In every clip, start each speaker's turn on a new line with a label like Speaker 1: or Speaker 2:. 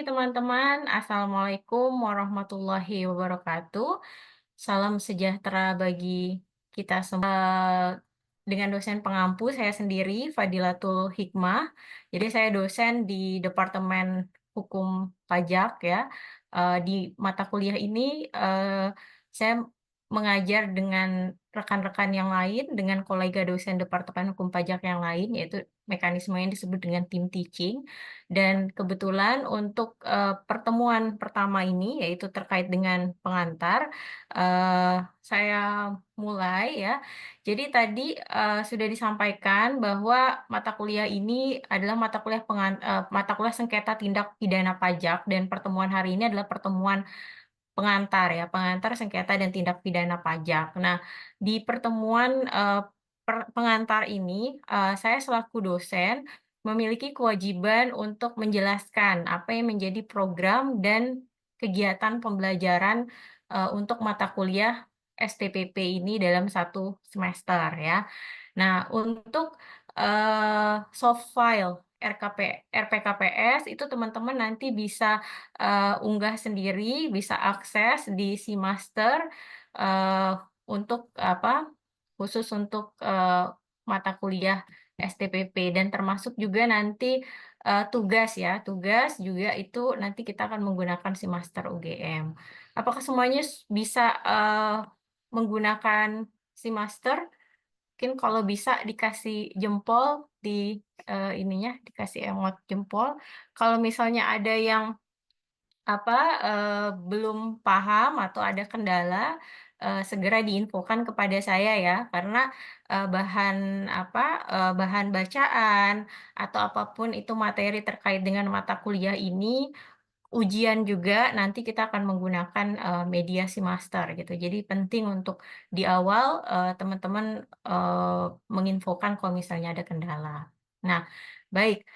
Speaker 1: teman-teman. Assalamualaikum warahmatullahi wabarakatuh. Salam sejahtera bagi kita semua. Dengan dosen pengampu saya sendiri, Fadilatul Hikmah. Jadi saya dosen di Departemen Hukum Pajak ya. Di mata kuliah ini saya mengajar dengan rekan-rekan yang lain, dengan kolega dosen Departemen Hukum Pajak yang lain, yaitu mekanisme yang disebut dengan team teaching. Dan kebetulan untuk pertemuan pertama ini, yaitu terkait dengan pengantar, saya mulai ya. Jadi tadi sudah disampaikan bahwa mata kuliah ini adalah mata kuliah sengketa tindak pidana pajak, dan pertemuan hari ini adalah pertemuan pengantar ya, pengantar sengketa dan tindak pidana pajak. Nah, di pertemuan pengantar ini, saya selaku dosen memiliki kewajiban untuk menjelaskan apa yang menjadi program dan kegiatan pembelajaran untuk mata kuliah STPP ini dalam satu semester ya. Nah, untuk soft file RPKPS itu teman-teman nanti bisa unggah sendiri, bisa akses di Seamaster eh, untuk khusus untuk mata kuliah STPP, dan termasuk juga nanti tugas ya, tugas juga itu nanti kita akan menggunakan Seamaster UGM. Apakah semuanya bisa menggunakan Seamaster? Mungkin kalau bisa dikasih jempol di ininya, dikasih emot jempol. Kalau misalnya ada yang apa belum paham atau ada kendala, segera diinfokan kepada saya ya, karena bahan bahan bacaan atau apapun itu materi terkait dengan mata kuliah ini, ujian juga nanti kita akan menggunakan mediasi master gitu. Jadi penting untuk di awal teman-teman menginfokan kalau misalnya ada kendala. Nah, baik.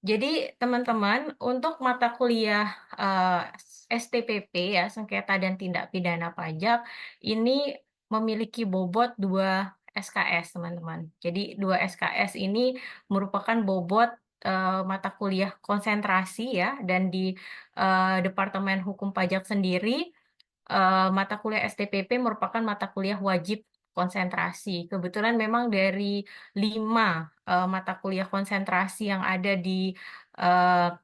Speaker 1: Jadi teman-teman, untuk mata kuliah eh, STPP ya, sengketa dan tindak pidana pajak, ini memiliki bobot 2 SKS, teman-teman. Jadi 2 SKS ini merupakan bobot mata kuliah konsentrasi ya, dan di Departemen Hukum Pajak sendiri mata kuliah STPP merupakan mata kuliah wajib konsentrasi. Kebetulan memang dari 5 mata kuliah konsentrasi yang ada di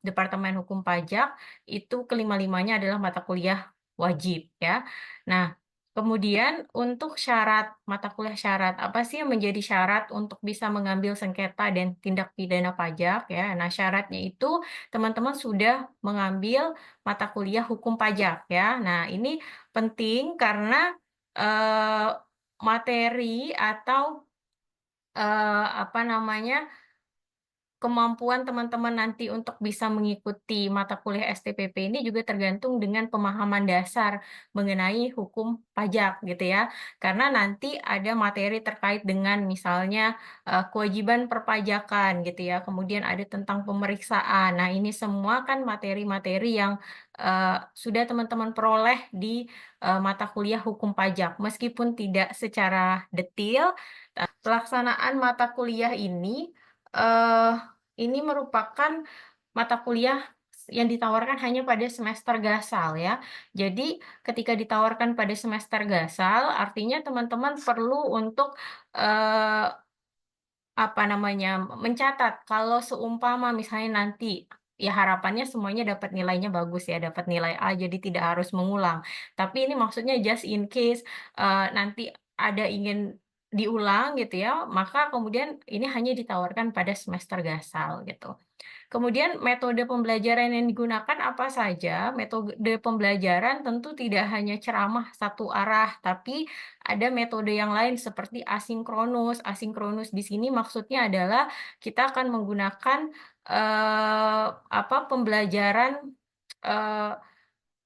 Speaker 1: Departemen Hukum Pajak, itu kelima-limanya adalah mata kuliah wajib ya. Nah, kemudian untuk syarat mata kuliah syarat, apa sih yang menjadi syarat untuk bisa mengambil sengketa dan tindak pidana pajak ya? Nah, syaratnya itu teman-teman sudah mengambil mata kuliah hukum pajak ya. Nah, ini penting karena eh, materi atau apa namanya, kemampuan teman-teman nanti untuk bisa mengikuti mata kuliah STPP ini juga tergantung dengan pemahaman dasar mengenai hukum pajak gitu ya. Karena nanti ada materi terkait dengan misalnya kewajiban perpajakan gitu ya. Kemudian ada tentang pemeriksaan. Nah, ini semua kan materi-materi yang sudah teman-teman peroleh di mata kuliah hukum pajak. Meskipun tidak secara detail, pelaksanaan mata kuliah ini merupakan mata kuliah yang ditawarkan hanya pada semester gasal ya. Jadi ketika ditawarkan pada semester gasal, artinya teman-teman perlu untuk eh, mencatat kalau seumpama misalnya nanti, ya harapannya semuanya dapat nilainya bagus ya, dapat nilai A, jadi tidak harus mengulang. Tapi ini maksudnya just in case nanti ada ingin diulang gitu ya, maka kemudian ini hanya ditawarkan pada semester gasal gitu. Kemudian metode pembelajaran yang digunakan apa saja? Metode pembelajaran tentu tidak hanya ceramah satu arah, tapi ada metode yang lain seperti asinkronus. Asinkronus di sini maksudnya adalah kita akan menggunakan pembelajaran eh,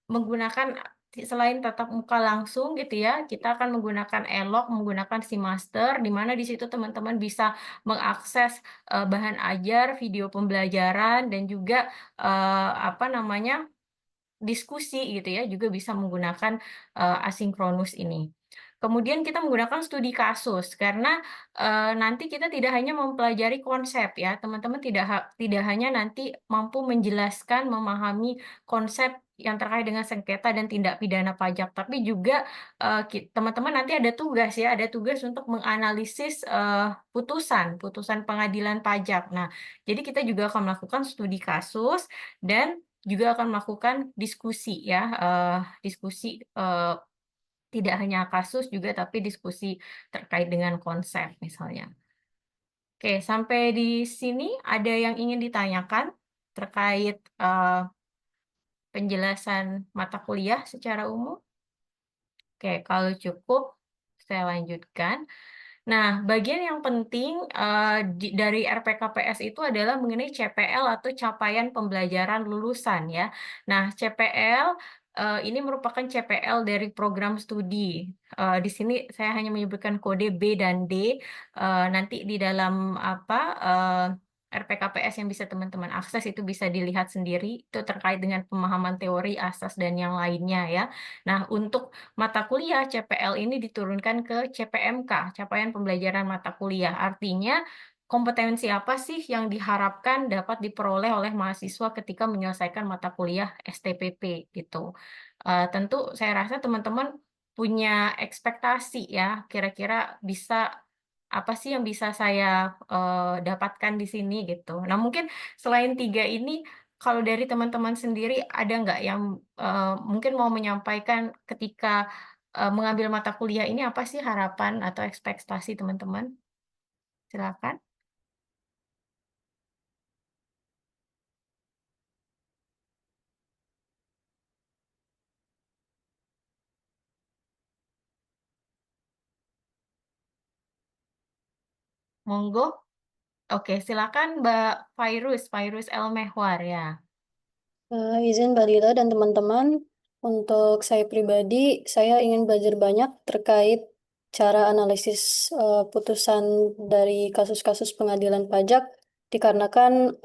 Speaker 1: menggunakan selain tatap muka langsung gitu ya, kita akan menggunakan Elok, menggunakan si master, di mana di situ teman-teman bisa mengakses bahan ajar, video pembelajaran, dan juga diskusi gitu ya, juga bisa menggunakan asinkronus ini. Kemudian kita menggunakan studi kasus karena, nanti kita tidak hanya mempelajari konsep ya, teman-teman tidak hanya nanti mampu menjelaskan, memahami konsep yang terkait dengan sengketa dan tindak pidana pajak, tapi juga, teman-teman nanti ada tugas ya, ada tugas untuk menganalisis, putusan pengadilan pajak. Nah, jadi kita juga akan melakukan studi kasus dan juga akan melakukan diskusi ya, diskusi, tidak hanya kasus juga tapi diskusi terkait dengan konsep misalnya. Oke, sampai di sini ada yang ingin ditanyakan terkait, penjelasan mata kuliah secara umum? Oke, kalau cukup saya lanjutkan. Nah, bagian yang penting, dari RPKPS itu adalah mengenai CPL atau capaian pembelajaran lulusan ya. Nah, CPL, ini merupakan CPL dari program studi. Di sini saya hanya menyebutkan kode B dan D, nanti di dalam apa, RPKPS yang bisa teman-teman akses itu bisa dilihat sendiri, itu terkait dengan pemahaman teori, asas, dan yang lainnya ya. Nah, untuk mata kuliah CPL ini diturunkan ke CPMK, capaian pembelajaran mata kuliah. Artinya, kompetensi apa sih yang diharapkan dapat diperoleh oleh mahasiswa ketika menyelesaikan mata kuliah STPP gitu. Tentu saya rasa teman-teman punya ekspektasi ya, kira-kira bisa apa sih yang bisa saya, dapatkan di sini gitu. Nah mungkin selain 3 ini, kalau dari teman-teman sendiri ada nggak yang, mungkin mau menyampaikan ketika, mengambil mata kuliah ini apa sih harapan atau ekspektasi teman-teman? Silakan, monggo. Oke silakan Mbak Fairuz Elmehwar ya.
Speaker 2: Izin Mbak Lila dan teman-teman, untuk saya pribadi, saya ingin belajar banyak terkait cara analisis putusan dari kasus-kasus pengadilan pajak, dikarenakan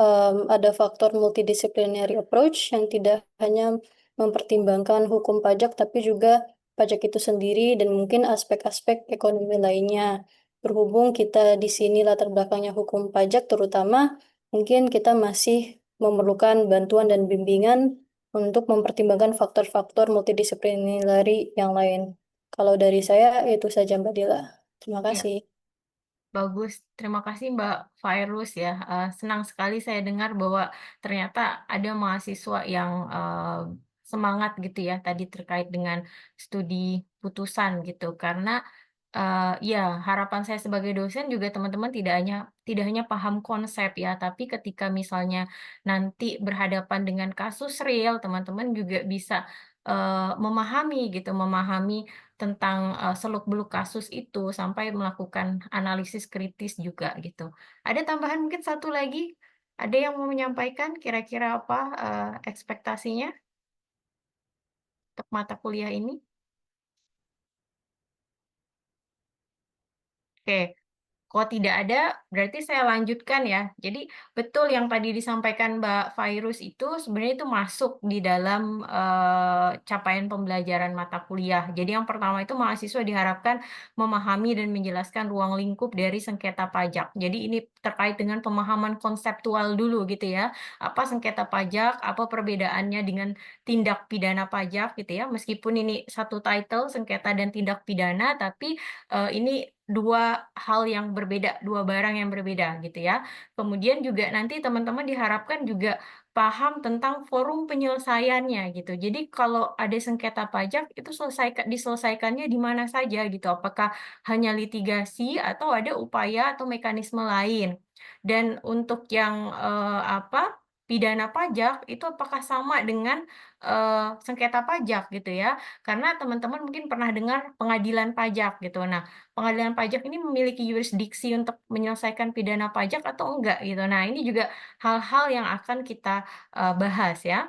Speaker 2: ada faktor multidisciplinary approach yang tidak hanya mempertimbangkan hukum pajak, tapi juga pajak itu sendiri dan mungkin aspek-aspek ekonomi lainnya. Berhubung kita di sini latar belakangnya hukum pajak, terutama mungkin kita masih memerlukan bantuan dan bimbingan untuk mempertimbangkan faktor-faktor multidisiplinary yang lain. Kalau dari saya, itu saja Mbak Dila. Terima
Speaker 1: Iya.
Speaker 2: kasih.
Speaker 1: Bagus, terima kasih Mbak Fairuz ya. Senang sekali saya dengar bahwa ternyata ada mahasiswa yang semangat gitu ya tadi terkait dengan studi putusan gitu. Karena ya harapan saya sebagai dosen juga teman-teman tidak hanya paham konsep ya, tapi ketika misalnya nanti berhadapan dengan kasus real, teman-teman juga bisa memahami gitu, memahami tentang, seluk-beluk kasus itu sampai melakukan analisis kritis juga gitu. Ada tambahan mungkin satu lagi? Ada yang mau menyampaikan kira-kira apa, ekspektasinya untuk mata kuliah ini? Oke. Kalau tidak ada, berarti saya lanjutkan ya. Jadi betul yang tadi disampaikan Mbak Fairuz itu sebenarnya itu masuk di dalam, capaian pembelajaran mata kuliah. Jadi yang pertama itu mahasiswa diharapkan memahami dan menjelaskan ruang lingkup dari sengketa pajak. Jadi ini terkait dengan pemahaman konseptual dulu gitu ya. Apa sengketa pajak, apa perbedaannya dengan tindak pidana pajak gitu ya. Meskipun ini satu title, sengketa dan tindak pidana, tapi ini dua hal yang berbeda, dua barang yang berbeda gitu ya. Kemudian juga nanti teman-teman diharapkan juga paham tentang forum penyelesaiannya gitu. Jadi kalau ada sengketa pajak itu diselesaikannya di mana saja gitu. Apakah hanya litigasi atau ada upaya atau mekanisme lain. Dan untuk yang apa pidana pajak itu apakah sama dengan sengketa pajak gitu ya. Karena teman-teman mungkin pernah dengar pengadilan pajak gitu. Nah, pengadilan pajak ini memiliki yurisdiksi untuk menyelesaikan pidana pajak atau enggak gitu. Nah, ini juga hal-hal yang akan kita bahas ya.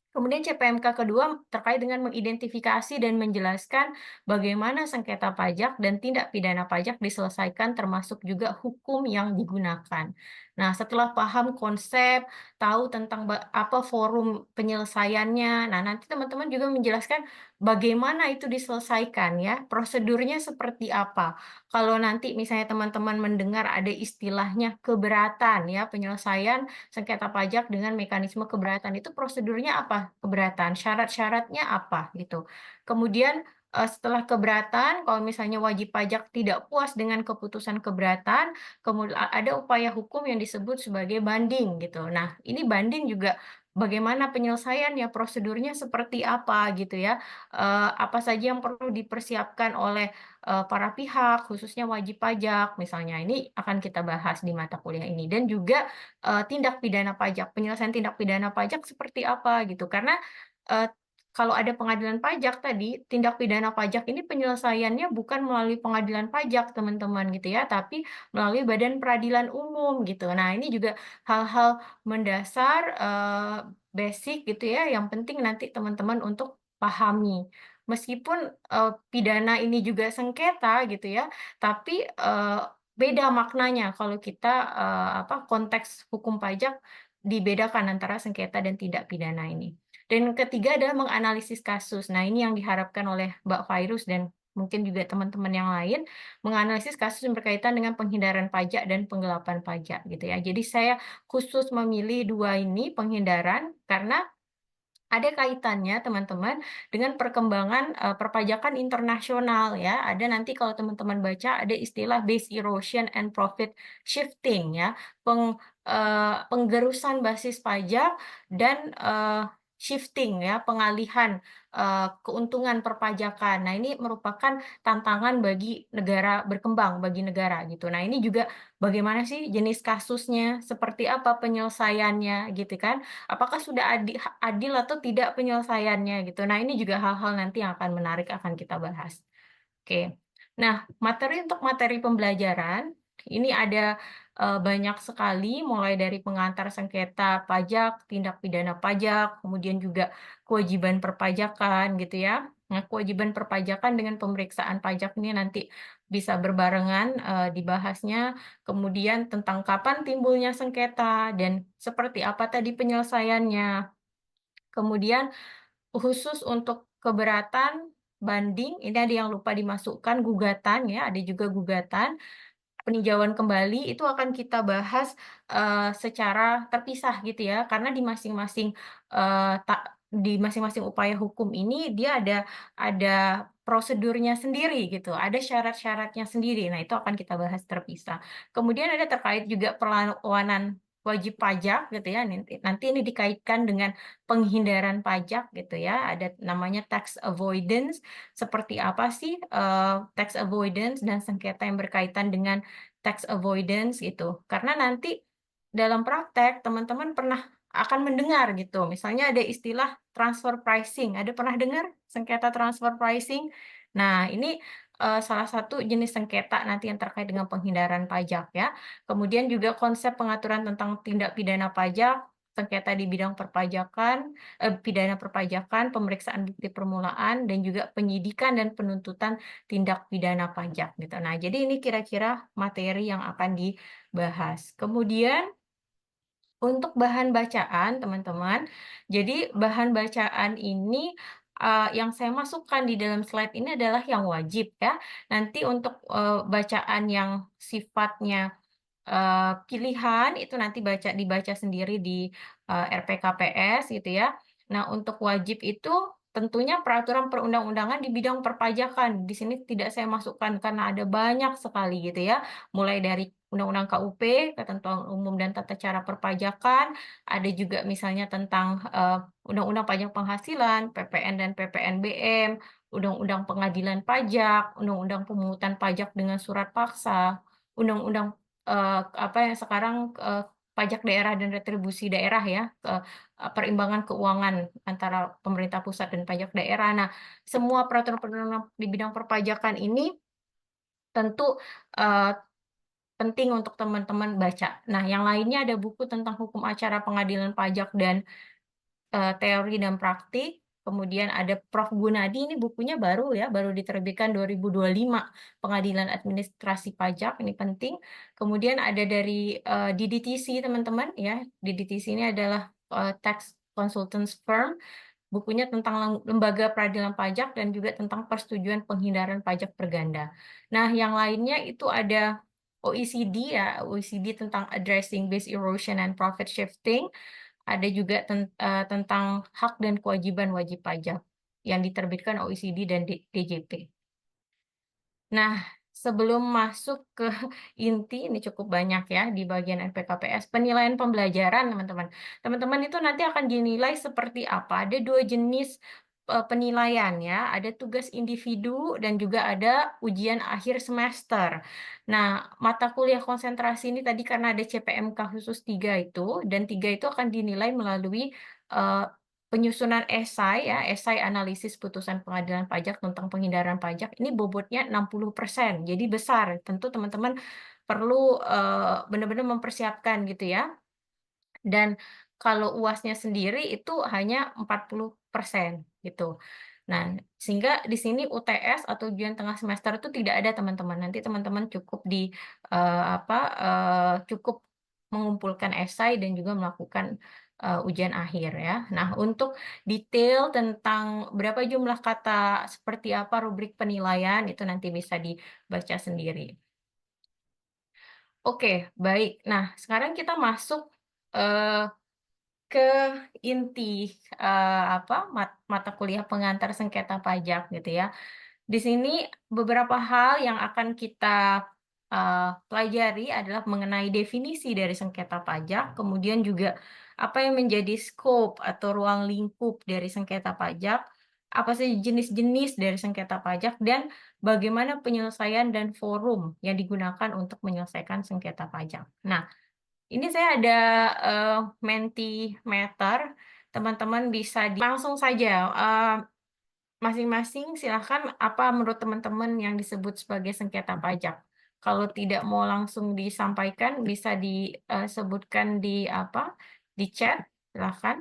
Speaker 1: Kemudian CPMK kedua terkait dengan mengidentifikasi dan menjelaskan bagaimana sengketa pajak dan tindak pidana pajak diselesaikan termasuk juga hukum yang digunakan. Nah, setelah paham konsep, tahu tentang apa forum penyelesaiannya, nah nanti teman-teman juga menjelaskan bagaimana itu diselesaikan ya, prosedurnya seperti apa. Kalau nanti misalnya teman-teman mendengar ada istilahnya keberatan ya, penyelesaian sengketa pajak dengan mekanisme keberatan, itu prosedurnya apa keberatan, syarat-syaratnya apa gitu. Kemudian setelah keberatan, kalau misalnya wajib pajak tidak puas dengan keputusan keberatan, kemudian ada upaya hukum yang disebut sebagai banding gitu. Nah, ini banding juga bagaimana penyelesaiannya, prosedurnya seperti apa gitu ya. Apa saja yang perlu dipersiapkan oleh para pihak, khususnya wajib pajak, misalnya. Ini akan kita bahas di mata kuliah ini. Dan juga tindak pidana pajak, penyelesaian tindak pidana pajak seperti apa gitu. Karena eh, kalau ada pengadilan pajak tadi, tindak pidana pajak ini penyelesaiannya bukan melalui pengadilan pajak, teman-teman gitu ya, tapi melalui Badan Peradilan Umum gitu. Nah, ini juga hal-hal mendasar, basic gitu ya, yang penting nanti teman-teman untuk pahami. Meskipun pidana ini juga sengketa gitu ya, tapi beda maknanya kalau kita konteks hukum pajak dibedakan antara sengketa dan tidak pidana ini. Dan ketiga adalah menganalisis kasus. Nah, ini yang diharapkan oleh Mbak Fairuz dan mungkin juga teman-teman yang lain, menganalisis kasus yang berkaitan dengan penghindaran pajak dan penggelapan pajak gitu ya. Jadi saya khusus memilih dua ini penghindaran karena ada kaitannya teman-teman dengan perkembangan perpajakan internasional ya. Ada nanti kalau teman-teman baca ada istilah base erosion and profit shifting ya. Penggerusan basis pajak dan shifting ya, pengalihan keuntungan perpajakan. Nah, ini merupakan tantangan bagi negara berkembang, bagi negara gitu. Nah, ini juga bagaimana sih jenis kasusnya, seperti apa penyelesaiannya gitu kan. Apakah sudah adil atau tidak penyelesaiannya gitu. Nah, ini juga hal-hal nanti yang akan menarik akan kita bahas. Oke. Nah, materi untuk materi pembelajaran ini ada banyak sekali mulai dari pengantar sengketa pajak, tindak pidana pajak, kemudian juga kewajiban perpajakan gitu ya. Nah, kewajiban perpajakan dengan pemeriksaan pajak ini nanti bisa berbarengan dibahasnya. Kemudian tentang kapan timbulnya sengketa dan seperti apa tadi penyelesaiannya. Kemudian khusus untuk keberatan banding, ini ada yang lupa dimasukkan gugatan ya, ada juga gugatan peninjauan kembali itu akan kita bahas secara terpisah gitu ya, karena di masing-masing upaya hukum ini dia ada prosedurnya sendiri gitu, ada syarat-syaratnya sendiri. Nah, itu akan kita bahas terpisah. Kemudian ada terkait juga perlawanan wajib pajak gitu ya. Nanti ini dikaitkan dengan penghindaran pajak gitu ya. Ada namanya tax avoidance. Seperti apa sih tax avoidance dan sengketa yang berkaitan dengan tax avoidance gitu. Karena nanti dalam praktek teman-teman pernah akan mendengar gitu. Misalnya ada istilah transfer pricing. Ada pernah dengar sengketa transfer pricing? Nah, ini salah satu jenis sengketa nanti yang terkait dengan penghindaran pajak ya. Kemudian juga konsep pengaturan tentang tindak pidana pajak, sengketa di bidang perpajakan, pidana perpajakan, pemeriksaan bukti permulaan, dan juga penyidikan dan penuntutan tindak pidana pajak gitu. Nah, jadi ini kira-kira materi yang akan dibahas. Kemudian untuk bahan bacaan, teman-teman, jadi bahan bacaan ini yang saya masukkan di dalam slide ini adalah yang wajib ya. Nanti untuk bacaan yang sifatnya pilihan itu nanti dibaca sendiri di RPKPS gitu ya. Nah, untuk wajib itu tentunya peraturan perundang-undangan di bidang perpajakan. Di sini tidak saya masukkan karena ada banyak sekali gitu ya. Mulai dari Undang-Undang KUP, Ketentuan Umum dan Tata Cara Perpajakan, ada juga misalnya tentang Undang-Undang Pajak Penghasilan, PPN dan PPNBM, Undang-Undang Pengadilan Pajak, Undang-Undang Pemungutan Pajak dengan Surat Paksa, Undang-Undang apa yang sekarang pajak daerah dan retribusi daerah ya, perimbangan keuangan antara pemerintah pusat dan pajak daerah. Nah, semua peraturan-peraturan di bidang perpajakan ini tentu eh, penting untuk teman-teman baca. Nah, yang lainnya ada buku tentang hukum acara pengadilan pajak dan teori dan praktik. Kemudian ada Prof. Gunadi, ini bukunya baru ya, baru diterbitkan 2025, Pengadilan Administrasi Pajak, ini penting. Kemudian ada dari DDTC, teman-teman ya. DDTC ini adalah Tax Consultants Firm. bukunya tentang lembaga peradilan pajak dan juga tentang persetujuan penghindaran pajak berganda. Nah, yang lainnya itu ada OECD ya, OECD tentang Addressing Base Erosion and Profit Shifting, ada juga tentang hak dan kewajiban wajib pajak yang diterbitkan OECD dan DJP. Nah, sebelum masuk ke inti, ini cukup banyak ya di bagian NPKPS. Penilaian pembelajaran, teman-teman. Teman-teman itu nanti akan dinilai seperti apa? Ada dua jenis penilaian ya. Ada tugas individu dan juga ada ujian akhir semester. Nah, mata kuliah konsentrasi ini tadi karena ada CPMK khusus 3 itu, dan 3 itu akan dinilai melalui eh, penyusunan esai ya, esai analisis putusan pengadilan pajak tentang penghindaran pajak ini bobotnya 60%. Jadi besar. Tentu teman-teman perlu benar-benar mempersiapkan gitu ya. Dan kalau UASnya sendiri itu hanya 40% gitu. Nah, sehingga di sini UTS atau ujian tengah semester itu tidak ada teman-teman. Nanti teman-teman cukup cukup mengumpulkan esai dan juga melakukan ujian akhir ya. Nah, untuk detail tentang berapa jumlah kata, seperti apa rubrik penilaian itu nanti bisa dibaca sendiri. Oke, baik. Nah, sekarang kita masuk eh, ke inti mata kuliah pengantar sengketa pajak gitu ya. Di sini beberapa hal yang akan kita pelajari adalah mengenai definisi dari sengketa pajak, kemudian juga apa yang menjadi scope atau ruang lingkup dari sengketa pajak, apa sih jenis-jenis dari sengketa pajak, dan bagaimana penyelesaian dan forum yang digunakan untuk menyelesaikan sengketa pajak. Nah, ini saya ada eh, Mentimeter, teman-teman bisa langsung saja. Masing-masing silahkan apa menurut teman-teman yang disebut sebagai sengketa pajak. Kalau tidak mau langsung disampaikan, bisa disebutkan di chat, silahkan.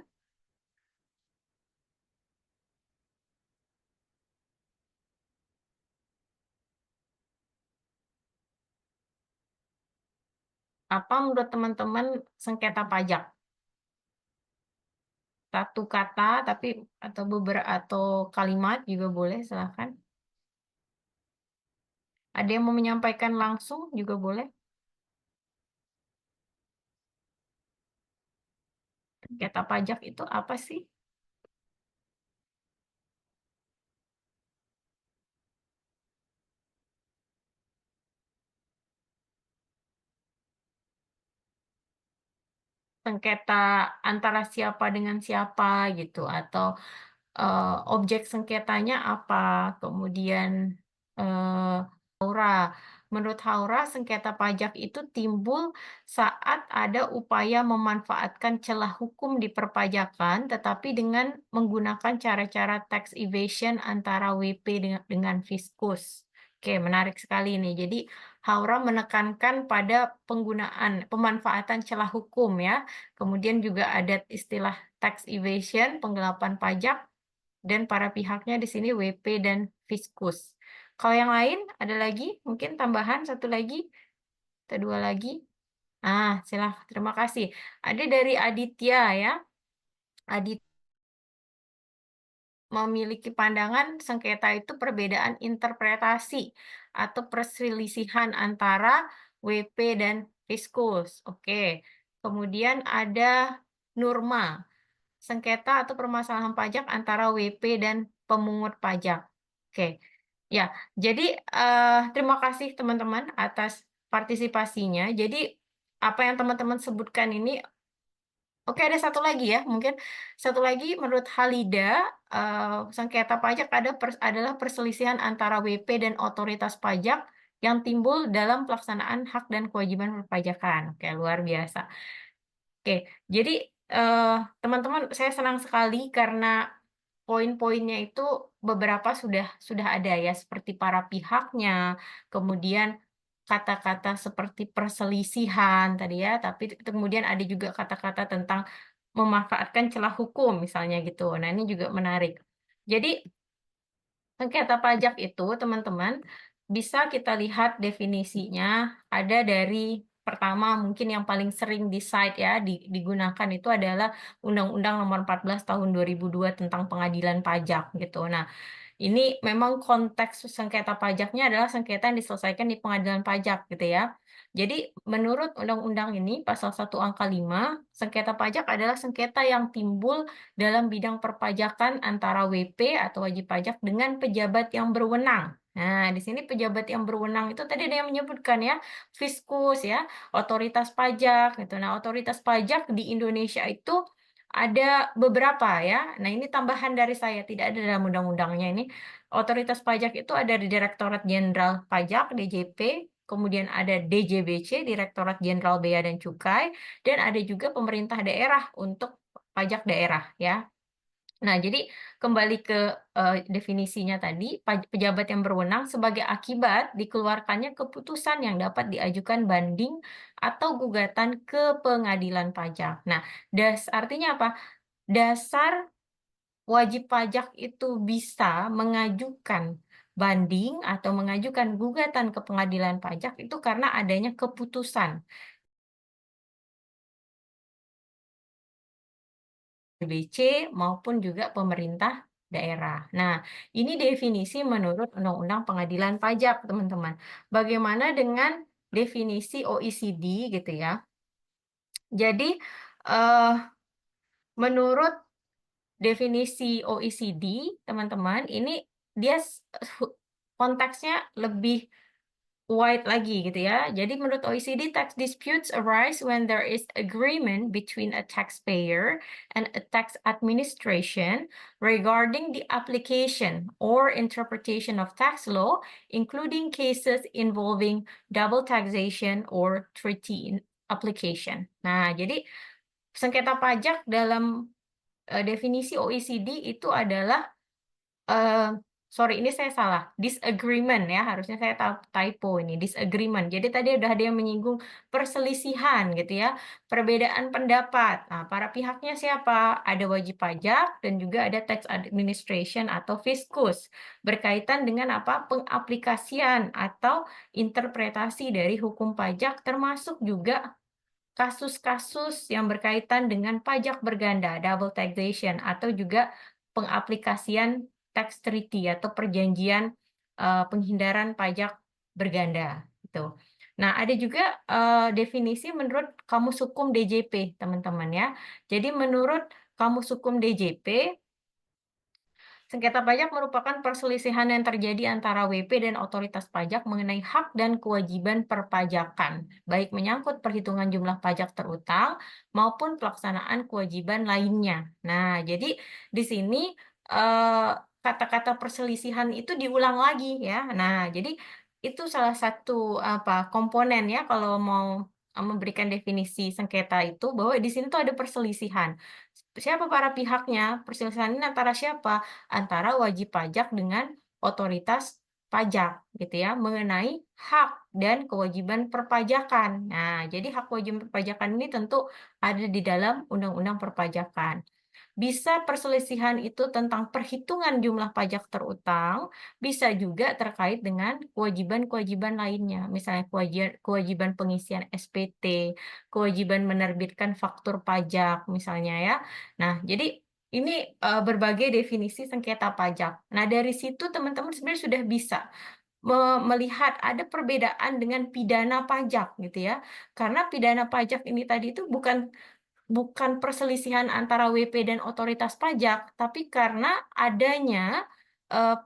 Speaker 1: Apa menurut teman-teman sengketa pajak? Satu kata, tapi atau beberapa atau kalimat juga boleh, silahkan. Ada yang mau menyampaikan langsung juga boleh. Sengketa pajak itu apa sih? Sengketa antara siapa dengan siapa gitu, atau objek sengketanya apa, kemudian eh, menurut Haura sengketa pajak itu timbul saat ada upaya memanfaatkan celah hukum di perpajakan tetapi dengan menggunakan cara-cara tax evasion antara WP dengan fiskus. Oke, menarik sekali ini. Jadi Haura menekankan pada penggunaan pemanfaatan celah hukum ya. Kemudian juga ada istilah tax evasion, penggelapan pajak, dan para pihaknya di sini WP dan Fiskus. Kalau yang lain ada lagi, mungkin tambahan satu lagi atau dua lagi. Silakan. Terima kasih. Ada dari Aditya ya. Aditya memiliki pandangan sengketa itu perbedaan interpretasi atau perselisihan antara WP dan Fiskus. Oke. Kemudian ada Nurma, sengketa atau permasalahan pajak antara WP dan pemungut pajak. Oke, ya. Jadi terima kasih teman-teman atas partisipasinya. Jadi apa yang teman-teman sebutkan ini, oke ada satu lagi ya, mungkin satu lagi menurut Halida, sengketa pajak adalah perselisihan antara WP dan otoritas pajak yang timbul dalam pelaksanaan hak dan kewajiban perpajakan. Oke, luar biasa. Oke, jadi eh, teman-teman, saya senang sekali karena poin-poinnya itu beberapa sudah ada ya, seperti para pihaknya, kemudian kata-kata seperti perselisihan tadi ya, tapi kemudian ada juga kata-kata tentang memanfaatkan celah hukum misalnya gitu. Nah, ini juga menarik. Jadi sengketa pajak itu, teman-teman, bisa kita lihat definisinya ada dari pertama mungkin yang paling sering digunakan itu adalah Undang-Undang Nomor 14 Tahun 2002 tentang Pengadilan Pajak gitu. Nah, ini memang konteks sengketa pajaknya adalah sengketa yang diselesaikan di pengadilan pajak gitu ya. Jadi menurut undang-undang ini pasal 1 angka 5, sengketa pajak adalah sengketa yang timbul dalam bidang perpajakan antara WP atau wajib pajak dengan pejabat yang berwenang. Nah, di sini pejabat yang berwenang itu tadi ada yang menyebutkan ya, Fiskus ya, otoritas pajak gitu. Nah, otoritas pajak di Indonesia itu ada beberapa ya. Nah, ini tambahan dari saya, tidak ada dalam undang-undangnya ini. Otoritas pajak itu ada di Direktorat Jenderal Pajak, DJP, kemudian ada DJBC, Direktorat Jenderal Bea dan Cukai, dan ada juga pemerintah daerah untuk pajak daerah ya. Nah, jadi kembali ke definisinya tadi, pejabat yang berwenang sebagai akibat dikeluarkannya keputusan yang dapat diajukan banding atau gugatan ke pengadilan pajak. Nah, artinya apa? Dasar wajib pajak itu bisa mengajukan banding atau mengajukan gugatan ke pengadilan pajak itu karena adanya keputusan BC maupun juga pemerintah daerah. Nah, ini definisi menurut Undang-Undang Pengadilan Pajak, teman-teman. Bagaimana dengan definisi OECD gitu ya? Jadi, eh, menurut definisi OECD, teman-teman, ini dia konteksnya lebih wide lagi gitu ya. Jadi menurut OECD, tax disputes arise when there is agreement between a taxpayer and a tax administration regarding the application or interpretation of tax law, including cases involving double taxation or treaty application. Nah, jadi sengketa pajak dalam definisi OECD itu adalah eh sorry, ini saya salah. Disagreement ya, harusnya saya typo ini. Disagreement. Jadi tadi udah ada yang menyinggung perselisihan gitu ya, perbedaan pendapat. Nah, para pihaknya siapa? Ada wajib pajak dan juga ada tax administration atau fiskus. Berkaitan dengan apa? Pengaplikasian atau interpretasi dari hukum pajak termasuk juga kasus-kasus yang berkaitan dengan pajak berganda, double taxation, atau juga pengaplikasian tax treaty atau perjanjian penghindaran pajak berganda. Gitu. Nah, ada juga definisi menurut Kamus Hukum DJP, teman-teman ya. Jadi menurut Kamus Hukum DJP, sengketa pajak merupakan perselisihan yang terjadi antara WP dan otoritas pajak mengenai hak dan kewajiban perpajakan, baik menyangkut perhitungan jumlah pajak terutang maupun pelaksanaan kewajiban lainnya. Nah, jadi di sini eh, kata-kata perselisihan itu diulang lagi ya. Nah, jadi itu salah satu apa komponen ya kalau mau memberikan definisi sengketa itu bahwa di sini tuh ada perselisihan. Siapa para pihaknya? Perselisihan ini antara siapa? Antara wajib pajak dengan otoritas pajak gitu ya mengenai hak dan kewajiban perpajakan. Nah, jadi hak kewajiban perpajakan ini tentu ada di dalam Undang-Undang Perpajakan. Bisa perselisihan itu tentang perhitungan jumlah pajak terutang, bisa juga terkait dengan kewajiban-kewajiban lainnya, misalnya kewajiban pengisian SPT, kewajiban menerbitkan faktur pajak, misalnya ya. Nah, jadi ini berbagai definisi sengketa pajak. Nah, dari situ teman-teman sebenarnya sudah bisa melihat ada perbedaan dengan pidana pajak gitu ya. Karena pidana pajak ini tadi itu bukan perselisihan antara WP dan otoritas pajak, tapi karena adanya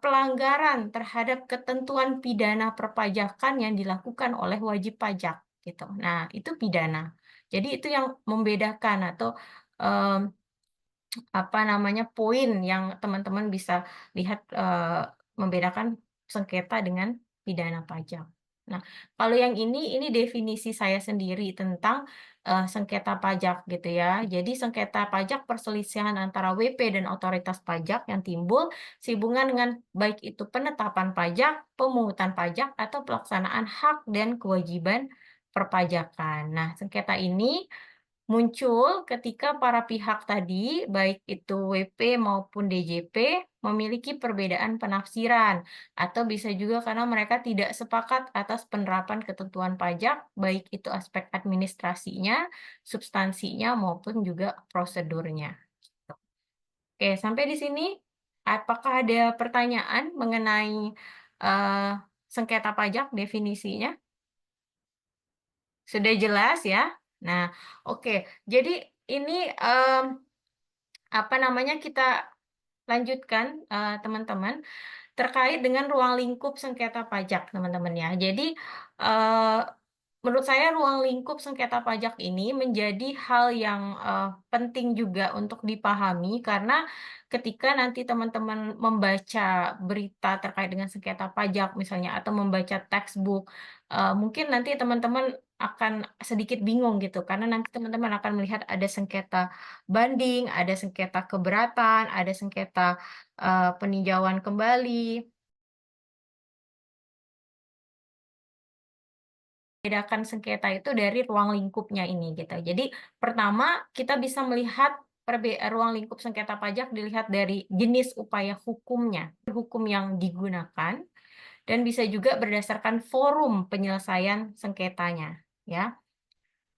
Speaker 1: pelanggaran terhadap ketentuan pidana perpajakan yang dilakukan oleh wajib pajak gitu. Nah, itu pidana. Jadi itu yang membedakan atau em, apa namanya poin yang teman-teman bisa lihat membedakan sengketa dengan pidana pajak. Nah, kalau yang ini definisi saya sendiri tentang sengketa pajak gitu ya. Jadi sengketa pajak perselisihan antara WP dan otoritas pajak yang timbul sehubungan dengan baik itu penetapan pajak, pemungutan pajak atau pelaksanaan hak dan kewajiban perpajakan. Nah, sengketa ini muncul ketika para pihak tadi, baik itu WP maupun DJP, memiliki perbedaan penafsiran, atau bisa juga karena mereka tidak sepakat atas penerapan ketentuan pajak, baik itu aspek administrasinya, substansinya, maupun juga prosedurnya. Oke, sampai di sini, apakah ada pertanyaan mengenai eh, sengketa pajak definisinya? Sudah jelas ya? Nah, oke. Jadi ini apa namanya kita lanjutkan teman-teman terkait dengan ruang lingkup sengketa pajak teman-teman ya. Jadi eh, menurut saya ruang lingkup sengketa pajak ini menjadi hal yang penting juga untuk dipahami karena ketika nanti teman-teman membaca berita terkait dengan sengketa pajak misalnya atau membaca textbook, mungkin nanti teman-teman akan sedikit bingung gitu karena nanti teman-teman akan melihat ada sengketa banding, ada sengketa keberatan, ada sengketa peninjauan kembali. Bedakan sengketa itu dari ruang lingkupnya ini gitu. Jadi pertama kita bisa melihat ruang lingkup sengketa pajak dilihat dari jenis upaya hukumnya, hukum yang digunakan, dan bisa juga berdasarkan forum penyelesaian sengketanya, ya.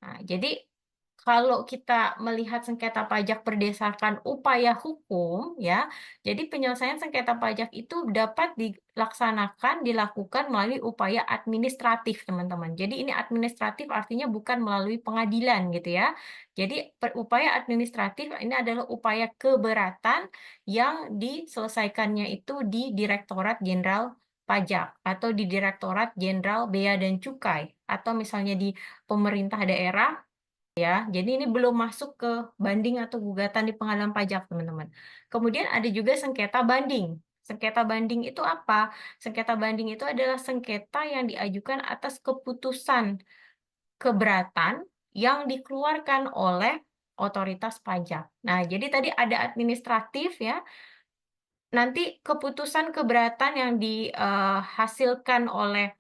Speaker 1: Nah, jadi kalau kita melihat sengketa pajak berdasarkan upaya hukum, ya, jadi penyelesaian sengketa pajak itu dapat dilakukan melalui upaya administratif, teman-teman. Jadi ini administratif artinya bukan melalui pengadilan, gitu ya. Jadi upaya administratif ini adalah upaya keberatan yang diselesaikannya itu di Direktorat Jenderal Pajak atau di Direktorat Jenderal Bea dan Cukai atau misalnya di pemerintah daerah ya. Jadi ini belum masuk ke banding atau gugatan di pengadilan pajak, teman-teman. Kemudian ada juga sengketa banding. Sengketa banding itu apa? Sengketa banding itu adalah sengketa yang diajukan atas keputusan keberatan yang dikeluarkan oleh otoritas pajak. Nah, jadi tadi ada administratif ya. Nanti keputusan keberatan yang dihasilkan oleh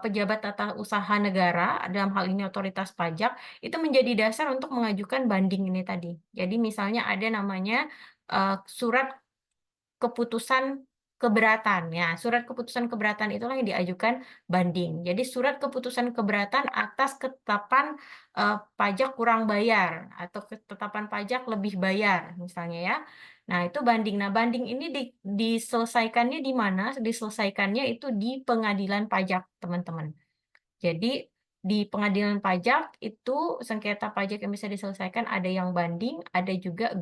Speaker 1: pejabat tata usaha negara, dalam hal ini otoritas pajak, itu menjadi dasar untuk mengajukan banding ini tadi. Jadi misalnya ada namanya surat keputusan keberatan. Ya, surat keputusan keberatan itulah yang diajukan banding. Jadi surat keputusan keberatan atas ketetapan pajak kurang bayar atau ketetapan pajak lebih bayar, misalnya ya. Nah, itu banding. Nah, banding ini diselesaikannya di mana? Diselesaikannya itu di pengadilan pajak, teman-teman. Jadi di pengadilan pajak itu sengketa pajak yang bisa diselesaikan ada yang banding, ada juga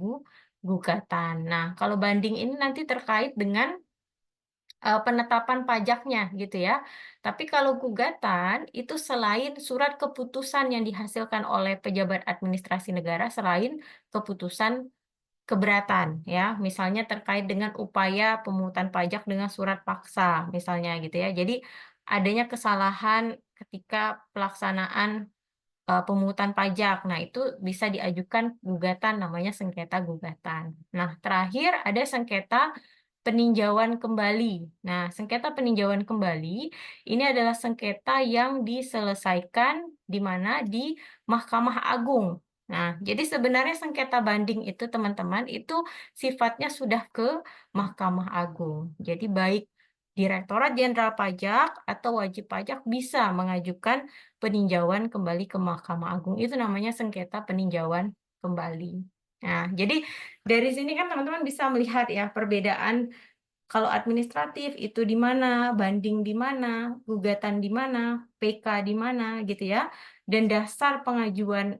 Speaker 1: gugatan. Nah, kalau banding ini nanti terkait dengan penetapan pajaknya gitu ya. Tapi kalau gugatan itu selain surat keputusan yang dihasilkan oleh pejabat administrasi negara, selain keputusan keberatan ya, misalnya terkait dengan upaya pemungutan pajak dengan surat paksa misalnya gitu ya. Jadi adanya kesalahan ketika pelaksanaan pemungutan pajak. Nah, itu bisa diajukan gugatan namanya sengketa gugatan. Nah, terakhir ada sengketa peninjauan kembali. Nah, sengketa peninjauan kembali ini adalah sengketa yang diselesaikan di mana di Mahkamah Agung. Nah, jadi sebenarnya sengketa banding itu teman-teman itu sifatnya sudah ke Mahkamah Agung. Jadi baik Direktorat Jenderal Pajak atau wajib pajak bisa mengajukan peninjauan kembali ke Mahkamah Agung. Itu namanya sengketa peninjauan kembali. Nah, jadi dari sini kan teman-teman bisa melihat ya perbedaan kalau administratif itu di mana, banding di mana, gugatan di mana, PK di mana gitu ya. Dan dasar pengajuan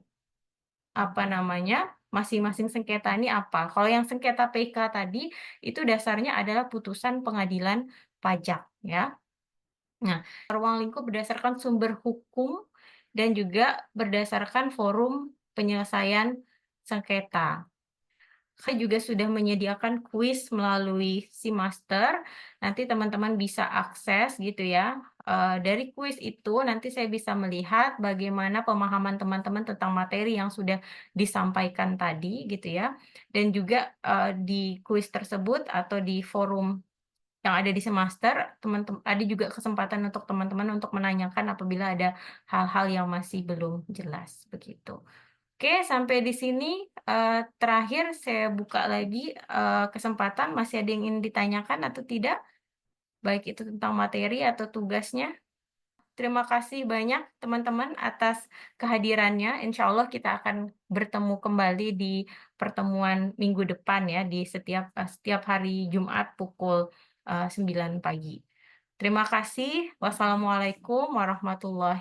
Speaker 1: apa namanya masing-masing sengketa ini apa. Kalau yang sengketa PK tadi itu dasarnya adalah putusan pengadilan pajak ya. Nah, ruang lingkup berdasarkan sumber hukum dan juga berdasarkan forum penyelesaian sengketa. Saya juga sudah menyediakan kuis melalui Master. Nanti teman-teman bisa akses gitu ya. Dari kuis itu nanti saya bisa melihat bagaimana pemahaman teman-teman tentang materi yang sudah disampaikan tadi gitu ya. Dan juga di kuis tersebut atau di forum yang ada di Master, teman-teman ada juga kesempatan untuk teman-teman untuk menanyakan apabila ada hal-hal yang masih belum jelas begitu. Oke, sampai di sini. Terakhir saya buka lagi kesempatan. Masih ada yang ingin ditanyakan atau tidak? Baik itu tentang materi atau tugasnya. Terima kasih banyak teman-teman atas kehadirannya. Insya Allah kita akan bertemu kembali di pertemuan minggu depan ya, di setiap hari Jumat pukul 9 pagi. Terima kasih. Wassalamualaikum warahmatullahi